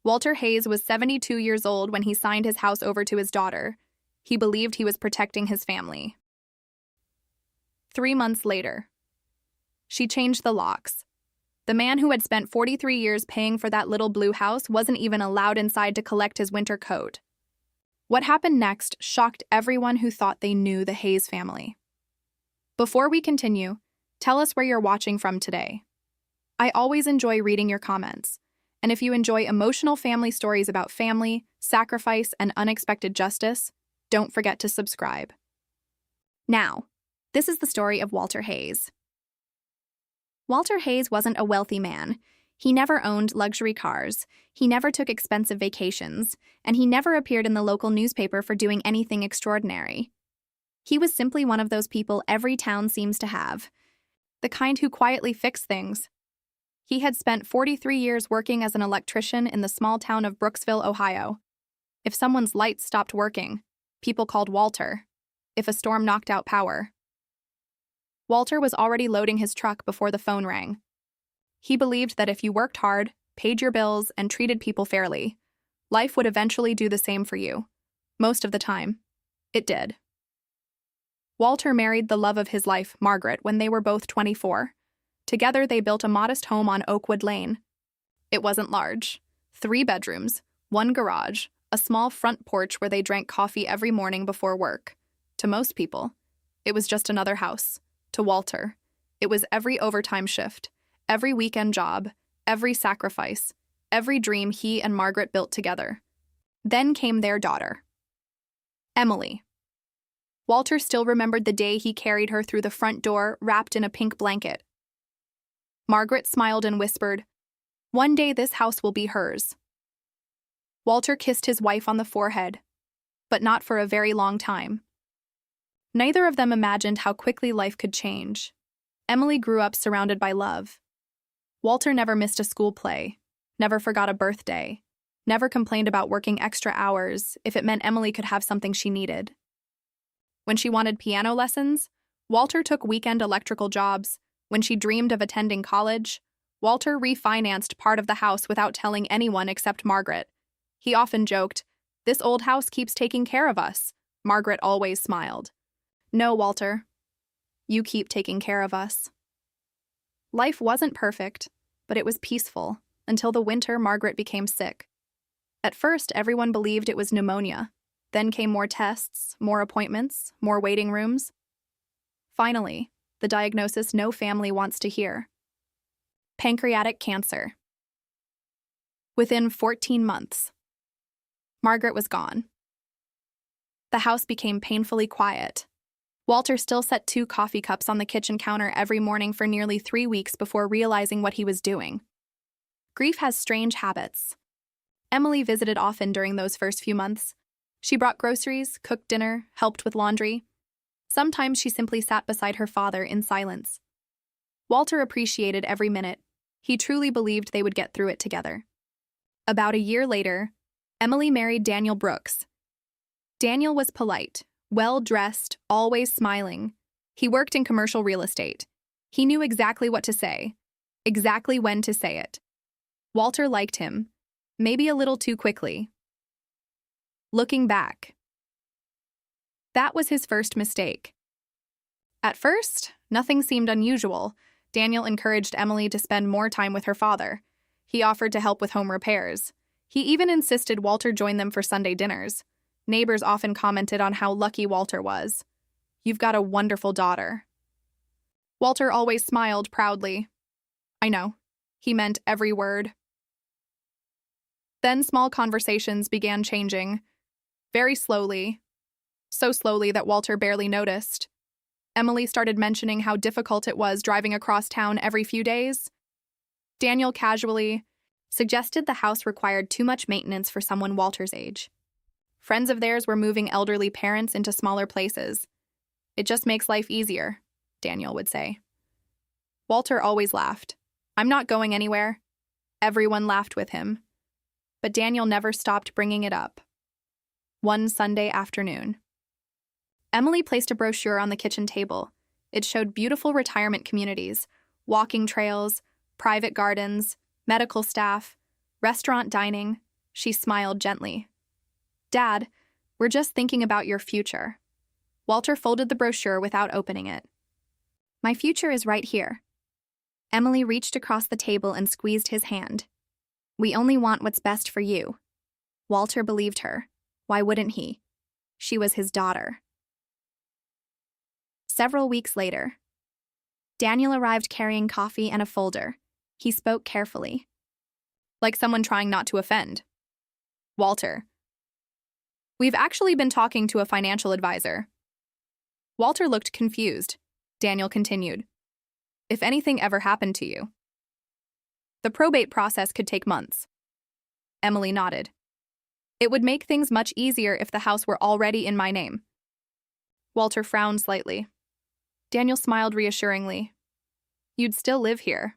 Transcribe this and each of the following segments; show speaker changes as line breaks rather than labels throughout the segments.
Walter Hayes was 72 years old when he signed his house over to his daughter. He believed he was protecting his family. 3 months later, she changed the locks. The man who had spent 43 years paying for that little blue house wasn't even allowed inside to collect his winter coat. What happened next shocked everyone who thought they knew the Hayes family. Before we continue, tell us where you're watching from today. I always enjoy reading your comments, and if you enjoy emotional family stories about family, sacrifice, and unexpected justice, don't forget to subscribe. Now, this is the story of Walter Hayes. Walter Hayes wasn't a wealthy man. He never owned luxury cars, he never took expensive vacations, and he never appeared in the local newspaper for doing anything extraordinary. He was simply one of those people every town seems to have, the kind who quietly fix things. He had spent 43 years working as an electrician in the small town of Brooksville, Ohio. If someone's lights stopped working, people called Walter. If a storm knocked out power, Walter was already loading his truck before the phone rang. He believed that if you worked hard, paid your bills, and treated people fairly, life would eventually do the same for you. Most of the time, it did. Walter married the love of his life, Margaret, when they were both 24. Together, they built a modest home on Oakwood Lane. It wasn't large. 3 bedrooms, 1 garage, a small front porch where they drank coffee every morning before work. To most people, it was just another house. To Walter, it was every overtime shift, every weekend job, every sacrifice, every dream he and Margaret built together. Then came their daughter, Emily. Walter still remembered the day he carried her through the front door wrapped in a pink blanket. Margaret smiled and whispered, "One day this house will be hers." Walter kissed his wife on the forehead, but not for a very long time. Neither of them imagined how quickly life could change. Emily grew up surrounded by love. Walter never missed a school play, never forgot a birthday, never complained about working extra hours if it meant Emily could have something she needed. When she wanted piano lessons, Walter took weekend electrical jobs. When she dreamed of attending college, Walter refinanced part of the house without telling anyone except Margaret. He often joked, "This old house keeps taking care of us." Margaret always smiled. "No, Walter. You keep taking care of us." Life wasn't perfect, but it was peaceful, until the winter Margaret became sick. At first, everyone believed it was pneumonia. Then came more tests, more appointments, more waiting rooms. Finally, the diagnosis no family wants to hear: pancreatic cancer. Within 14 months, Margaret was gone. The house became painfully quiet. Walter still set 2 coffee cups on the kitchen counter every morning for nearly 3 weeks before realizing what he was doing. Grief has strange habits. Emily visited often during those first few months. She brought groceries, cooked dinner, helped with laundry. Sometimes she simply sat beside her father in silence. Walter appreciated every minute. He truly believed they would get through it together. About a year later, Emily married Daniel Brooks. Daniel was polite, well-dressed, always smiling. He worked in commercial real estate. He knew exactly what to say, exactly when to say it. Walter liked him, maybe a little too quickly. Looking back, that was his first mistake. At first, nothing seemed unusual. Daniel encouraged Emily to spend more time with her father. He offered to help with home repairs. He even insisted Walter join them for Sunday dinners. Neighbors often commented on how lucky Walter was. "You've got a wonderful daughter." Walter always smiled proudly. I know, he meant every word. Then small conversations began changing, very slowly, so slowly that Walter barely noticed. Emily started mentioning how difficult it was driving across town every few days. Daniel casually suggested the house required too much maintenance for someone Walter's age. Friends of theirs were moving elderly parents into smaller places. "It just makes life easier," Daniel would say. Walter always laughed. "I'm not going anywhere." Everyone laughed with him. But Daniel never stopped bringing it up. One Sunday afternoon, Emily placed a brochure on the kitchen table. It showed beautiful retirement communities, walking trails, private gardens, medical staff, restaurant dining, She smiled gently. Dad, we're just thinking about your future. Walter folded the brochure without opening it. My future is right here. Emily reached across the table and squeezed his hand. We only want what's best for you. Walter believed her. Why wouldn't he? She was his daughter. Several weeks later, Daniel arrived carrying coffee and a folder. He spoke carefully. Like someone trying not to offend. Walter. We've actually been talking to a financial advisor. Walter looked confused. Daniel continued. If anything ever happened to you. The probate process could take months. Emily nodded. It would make things much easier if the house were already in my name. Walter frowned slightly. Daniel smiled reassuringly. You'd still live here.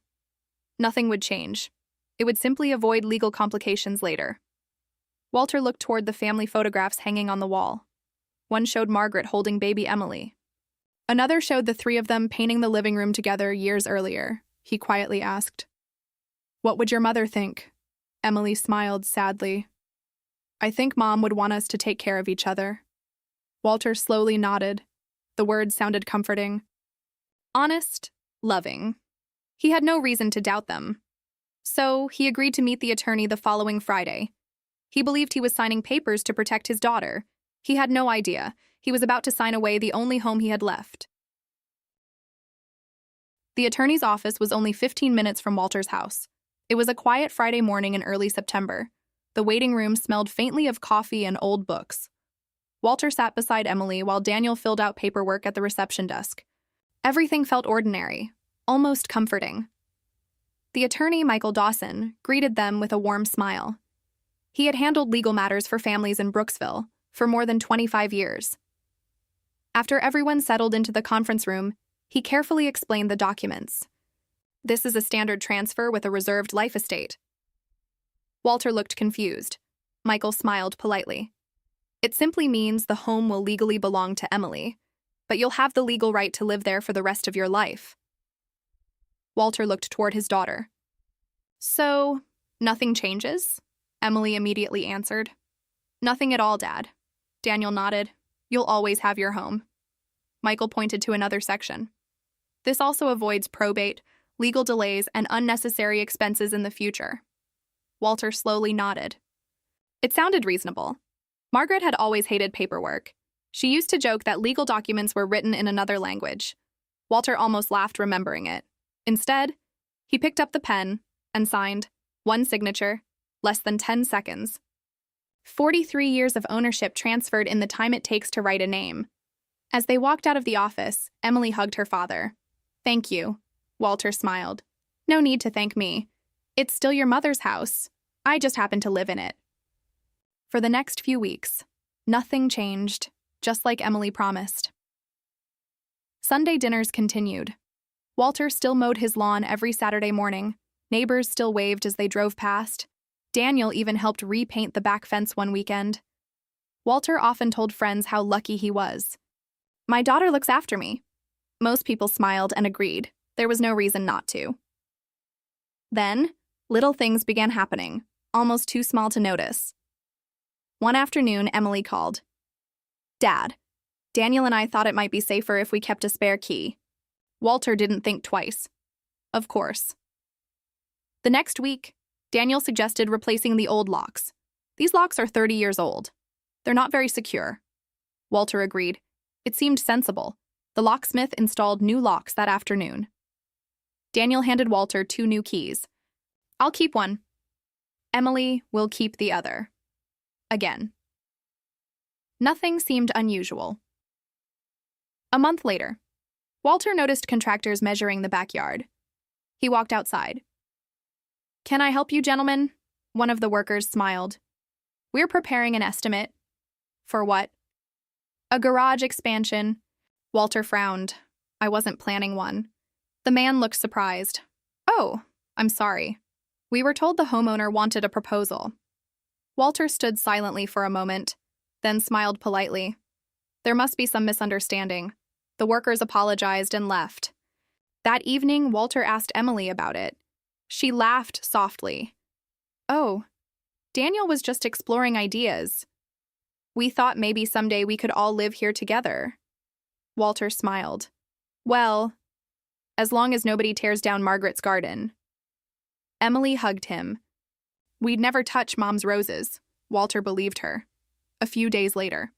Nothing would change. It would simply avoid legal complications later. Walter looked toward the family photographs hanging on the wall. One showed Margaret holding baby Emily. Another showed the three of them painting the living room together years earlier. He quietly asked, What would your mother think? Emily smiled sadly. I think Mom would want us to take care of each other. Walter slowly nodded. The words sounded comforting. Honest, loving. He had no reason to doubt them. So he agreed to meet the attorney the following Friday. He believed he was signing papers to protect his daughter. He had no idea. He was about to sign away the only home he had left. The attorney's office was only 15 minutes from Walter's house. It was a quiet Friday morning in early September. The waiting room smelled faintly of coffee and old books. Walter sat beside Emily while Daniel filled out paperwork at the reception desk. Everything felt ordinary, almost comforting. The attorney, Michael Dawson, greeted them with a warm smile. He had handled legal matters for families in Brooksville for more than 25 years. After everyone settled into the conference room, he carefully explained the documents. This is a standard transfer with a reserved life estate. Walter looked confused. Michael smiled politely. It simply means the home will legally belong to Emily, but you'll have the legal right to live there for the rest of your life. Walter looked toward his daughter. So, nothing changes? Emily immediately answered. Nothing at all, Dad. Daniel nodded. You'll always have your home. Michael pointed to another section. This also avoids probate, legal delays, and unnecessary expenses in the future. Walter slowly nodded. It sounded reasonable. Margaret had always hated paperwork. She used to joke that legal documents were written in another language. Walter almost laughed remembering it. Instead, he picked up the pen and signed, one signature, less than 10 seconds. 43 years of ownership transferred in the time it takes to write a name. As they walked out of the office, Emily hugged her father. Thank you. Walter smiled. No need to thank me. It's still your mother's house. I just happen to live in it. For the next few weeks, nothing changed, just like Emily promised. Sunday dinners continued. Walter still mowed his lawn every Saturday morning. Neighbors still waved as they drove past. Daniel even helped repaint the back fence one weekend. Walter often told friends how lucky he was. My daughter looks after me. Most people smiled and agreed. There was no reason not to. Then, little things began happening, almost too small to notice. One afternoon, Emily called. Dad, Daniel and I thought it might be safer if we kept a spare key. Walter didn't think twice. Of course. The next week, Daniel suggested replacing the old locks. These locks are 30 years old. They're not very secure. Walter agreed. It seemed sensible. The locksmith installed new locks that afternoon. Daniel handed Walter 2 new keys. I'll keep one. Emily will keep the other. Again. Nothing seemed unusual. A month later, Walter noticed contractors measuring the backyard. He walked outside. Can I help you, gentlemen? One of the workers smiled. We're preparing an estimate. For what? A garage expansion. Walter frowned. I wasn't planning one. The man looked surprised. Oh, I'm sorry. We were told the homeowner wanted a proposal. Walter stood silently for a moment, then smiled politely. There must be some misunderstanding. The workers apologized and left. That evening, Walter asked Emily about it. She laughed softly. Oh, Daniel was just exploring ideas. We thought maybe someday we could all live here together. Walter smiled. Well, as long as nobody tears down Margaret's garden. Emily hugged him. We'd never touch Mom's roses. Walter believed her. A few days later,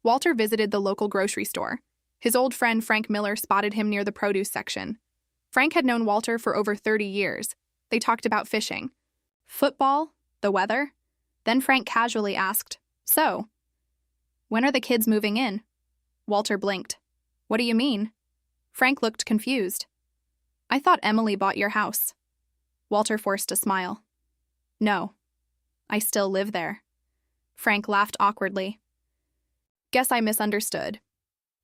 Walter visited the local grocery store. His old friend Frank Miller spotted him near the produce section. Frank had known Walter for over 30 years. They talked about fishing, football, the weather. Then Frank casually asked, "So, when are the kids moving in?" Walter blinked. "What do you mean?" Frank looked confused. "I thought Emily bought your house." Walter forced a smile. "No, I still live there." Frank laughed awkwardly. "Guess I misunderstood."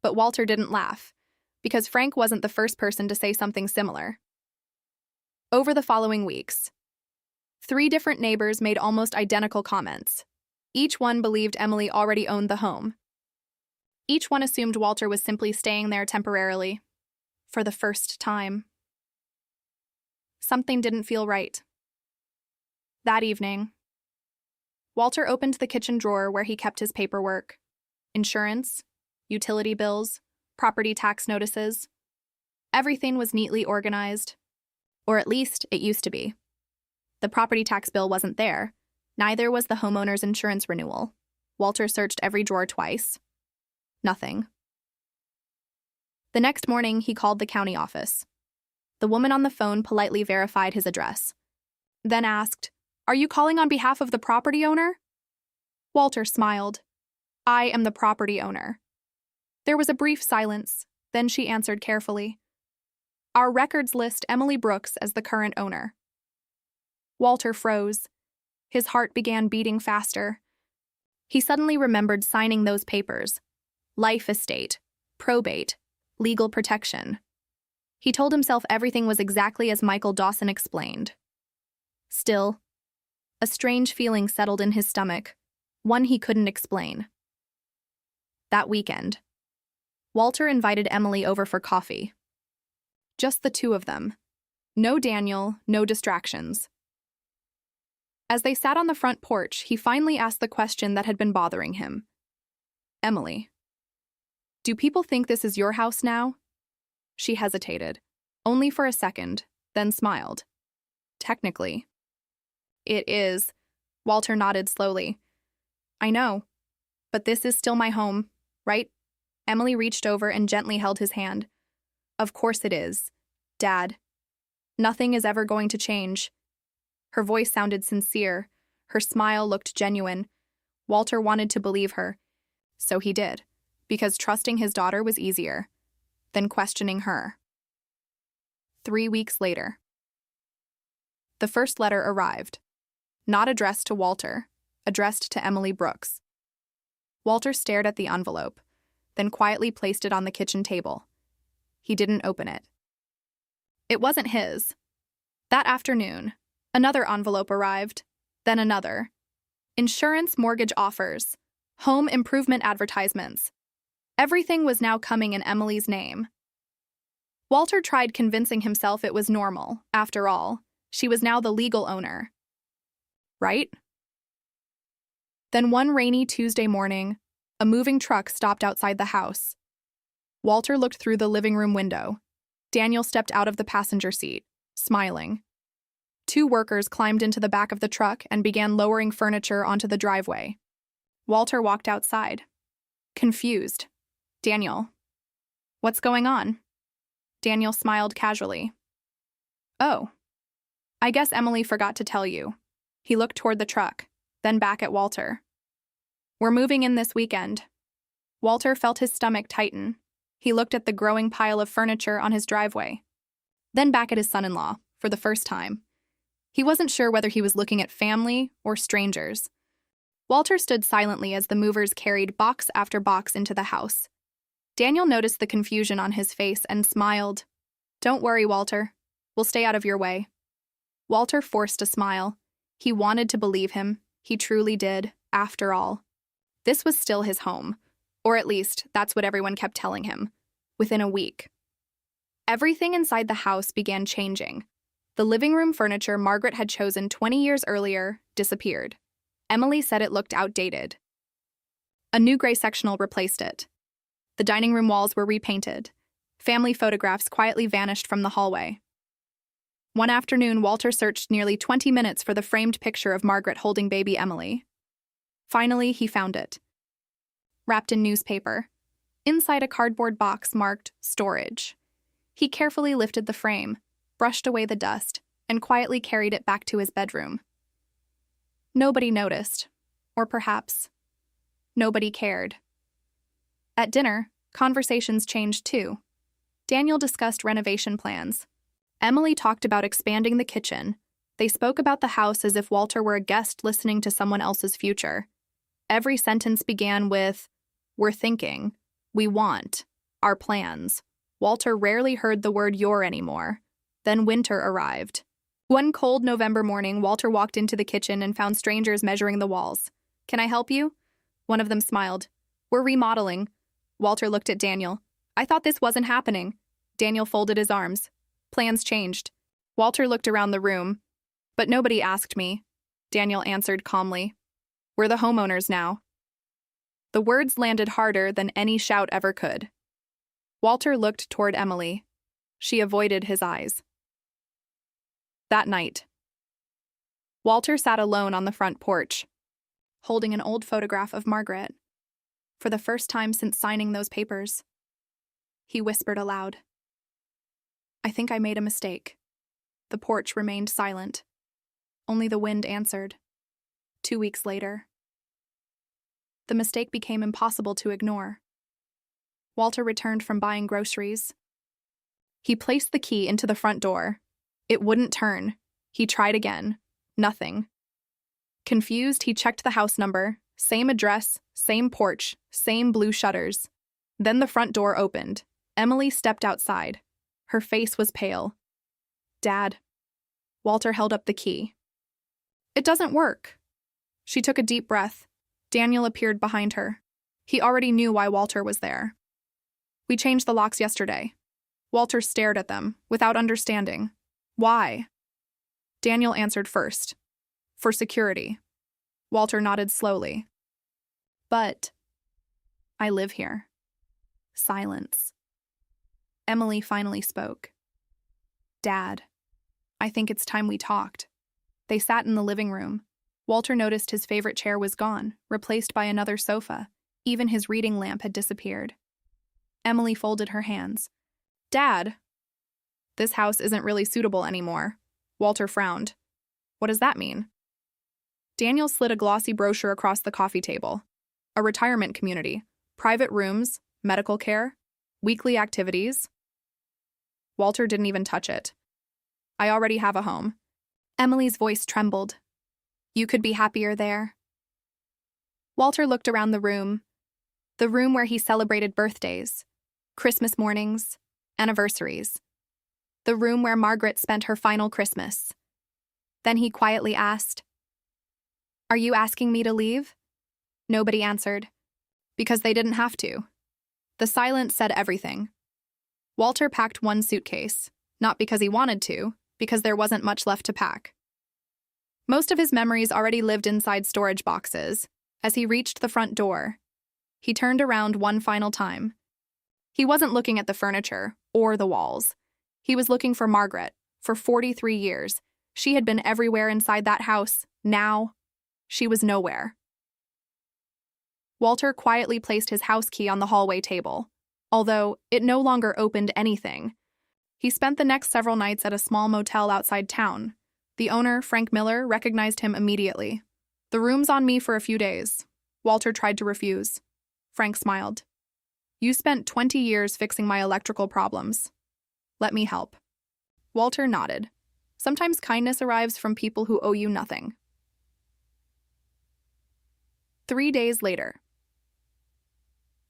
But Walter didn't laugh, because Frank wasn't the first person to say something similar. Over the following weeks, 3 different neighbors made almost identical comments. Each one believed Emily already owned the home. Each one assumed Walter was simply staying there temporarily. For the first time. Something didn't feel right. That evening, Walter opened the kitchen drawer where he kept his paperwork. Insurance, utility bills, property tax notices. Everything was neatly organized. Or at least it used to be. The property tax bill wasn't there. Neither was the homeowner's insurance renewal. Walter searched every drawer twice. Nothing. The next morning, he called the county office. The woman on the phone politely verified his address. Then asked, "Are you calling on behalf of the property owner?" Walter smiled. "I am the property owner." There was a brief silence, then she answered carefully. "Our records list Emily Brooks as the current owner." Walter froze. His heart began beating faster. He suddenly remembered signing those papers. Life estate, probate, legal protection. He told himself everything was exactly as Michael Dawson explained. Still, a strange feeling settled in his stomach, one he couldn't explain. That weekend, Walter invited Emily over for coffee. Just the two of them. No Daniel, no distractions. As they sat on the front porch, he finally asked the question that had been bothering him. "Emily, do people think this is your house now?" She hesitated, only for a second, then smiled. "Technically." "It is." Walter nodded slowly. "I know, but this is still my home, right?" Emily reached over and gently held his hand. "Of course it is, Dad. Nothing is ever going to change." Her voice sounded sincere. Her smile looked genuine. Walter wanted to believe her. So he did, because trusting his daughter was easier than questioning her. 3 weeks later, the first letter arrived. Not addressed to Walter, addressed to Emily Brooks. Walter stared at the envelope, then quietly placed it on the kitchen table. He didn't open it. It wasn't his. That afternoon, another envelope arrived, then another. Insurance mortgage offers, home improvement advertisements. Everything was now coming in Emily's name. Walter tried convincing himself it was normal. After all, she was now the legal owner. Right? Then one rainy Tuesday morning, a moving truck stopped outside the house. Walter looked through the living room window. Daniel stepped out of the passenger seat, smiling. 2 workers climbed into the back of the truck and began lowering furniture onto the driveway. Walter walked outside, confused. "Daniel, what's going on?" Daniel smiled casually. "Oh, I guess Emily forgot to tell you." He looked toward the truck, then back at Walter. "We're moving in this weekend." Walter felt his stomach tighten. He looked at the growing pile of furniture on his driveway, then back at his son-in-law for the first time. He wasn't sure whether he was looking at family or strangers. Walter stood silently as the movers carried box after box into the house. Daniel noticed the confusion on his face and smiled. "Don't worry, Walter. We'll stay out of your way." Walter forced a smile. He wanted to believe him. He truly did, after all. This was still his home. Or at least, that's what everyone kept telling him. Within a week, everything inside the house began changing. The living room furniture Margaret had chosen 20 years earlier disappeared. Emily said it looked outdated. A new gray sectional replaced it. The dining room walls were repainted. Family photographs quietly vanished from the hallway. One afternoon, Walter searched nearly 20 minutes for the framed picture of Margaret holding baby Emily. Finally, he found it. Wrapped in newspaper, inside a cardboard box marked storage. He carefully lifted the frame, brushed away the dust, and quietly carried it back to his bedroom. Nobody noticed, or perhaps nobody cared. At dinner, conversations changed too. Daniel discussed renovation plans. Emily talked about expanding the kitchen. They spoke about the house as if Walter were a guest listening to someone else's future. Every sentence began with, "We're thinking," "We want," "Our plans." Walter rarely heard the word "your" anymore. Then winter arrived. One cold November morning, Walter walked into the kitchen and found strangers measuring the walls. "Can I help you?" One of them smiled. "We're remodeling." Walter looked at Daniel. "I thought this wasn't happening." Daniel folded his arms. "Plans changed." Walter looked around the room. "But nobody asked me," Daniel answered calmly. "We're the homeowners now." The words landed harder than any shout ever could. Walter looked toward Emily. She avoided his eyes. That night, Walter sat alone on the front porch, holding an old photograph of Margaret. For the first time since signing those papers, he whispered aloud, "I think I made a mistake." The porch remained silent. Only the wind answered. 2 weeks later, the mistake became impossible to ignore. Walter returned from buying groceries. He placed the key into the front door. It wouldn't turn. He tried again. Nothing. Confused, he checked the house number. Same address, same porch, same blue shutters. Then the front door opened. Emily stepped outside. Her face was pale. "Dad." Walter held up the key. "It doesn't work." She took a deep breath. Daniel appeared behind her. He already knew why Walter was there. "We changed the locks yesterday." Walter stared at them, without understanding. "Why?" Daniel answered first. "For security." Walter nodded slowly. "But I live here." Silence. Emily finally spoke. "Dad, I think it's time we talked." They sat in the living room. Walter noticed his favorite chair was gone, replaced by another sofa. Even his reading lamp had disappeared. Emily folded her hands. "Dad, this house isn't really suitable anymore." Walter frowned. "What does that mean?" Daniel slid a glossy brochure across the coffee table. "A retirement community, private rooms, medical care, weekly activities." Walter didn't even touch it. "I already have a home." Emily's voice trembled. "You could be happier there." Walter looked around the room where he celebrated birthdays, Christmas mornings, anniversaries, the room where Margaret spent her final Christmas. Then he quietly asked, "Are you asking me to leave?" Nobody answered, because they didn't have to. The silence said everything. Walter packed one suitcase, not because he wanted to, because there wasn't much left to pack. Most of his memories already lived inside storage boxes. As he reached the front door, he turned around one final time. He wasn't looking at the furniture or the walls. He was looking for Margaret. For 43 years, she had been everywhere inside that house. Now, she was nowhere. Walter quietly placed his house key on the hallway table, although it no longer opened anything. He spent the next several nights at a small motel outside town. The owner, Frank Miller, recognized him immediately. "The room's on me for a few days." Walter tried to refuse. Frank smiled. "You spent 20 years fixing my electrical problems. Let me help." Walter nodded. Sometimes kindness arrives from people who owe you nothing. 3 days later.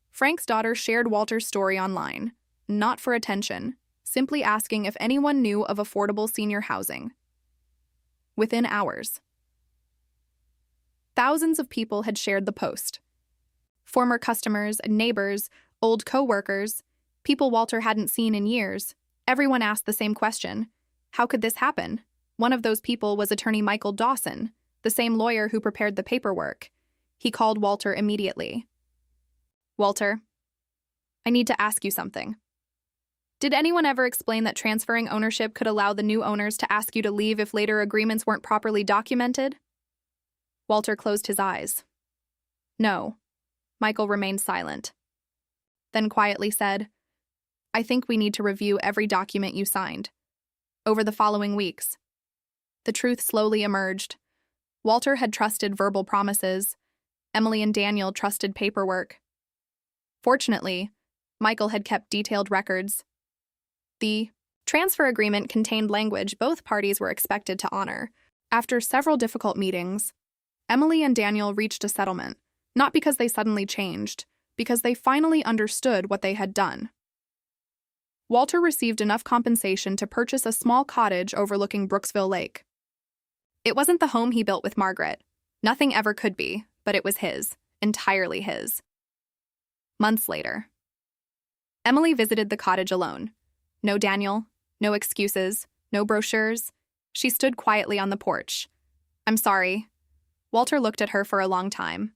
Frank's daughter shared Walter's story online, not for attention, simply asking if anyone knew of affordable senior housing. Within hours, thousands of people had shared the post. Former customers, neighbors, old co-workers, people Walter hadn't seen in years. Everyone asked the same question. How could this happen? One of those people was attorney Michael Dawson, the same lawyer who prepared the paperwork. He called Walter immediately. Walter, I need to ask you something. Did anyone ever explain that transferring ownership could allow the new owners to ask you to leave if later agreements weren't properly documented? Walter closed his eyes. No. Michael remained silent. Then quietly said, I think we need to review every document you signed. Over the following weeks, the truth slowly emerged. Walter had trusted verbal promises. Emily and Daniel trusted paperwork. Fortunately, Michael had kept detailed records. The transfer agreement contained language both parties were expected to honor. After several difficult meetings, Emily and Daniel reached a settlement, not because they suddenly changed, because they finally understood what they had done. Walter received enough compensation to purchase a small cottage overlooking Brooksville Lake. It wasn't the home he built with Margaret. Nothing ever could be, but it was his, entirely his. Months later, Emily visited the cottage alone. No Daniel, no excuses, no brochures. She stood quietly on the porch. I'm sorry. Walter looked at her for a long time,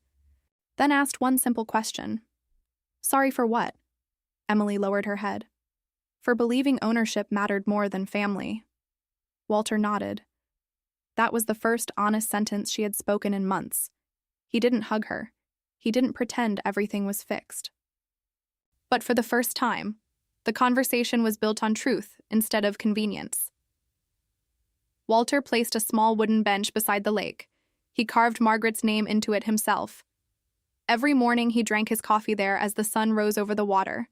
then asked one simple question. Sorry for what? Emily lowered her head. For believing ownership mattered more than family. Walter nodded. That was the first honest sentence she had spoken in months. He didn't hug her. He didn't pretend everything was fixed. But for the first time, the conversation was built on truth instead of convenience. Walter placed a small wooden bench beside the lake. He carved Margaret's name into it himself. Every morning he drank his coffee there as the sun rose over the water.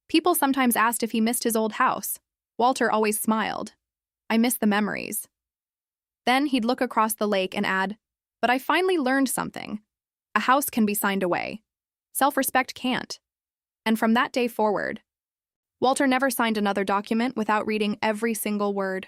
People sometimes asked if he missed his old house. Walter always smiled. I miss the memories. Then he'd look across the lake and add, but I finally learned something. A house can be signed away. Self-respect can't. And from that day forward, Walter never signed another document without reading every single word.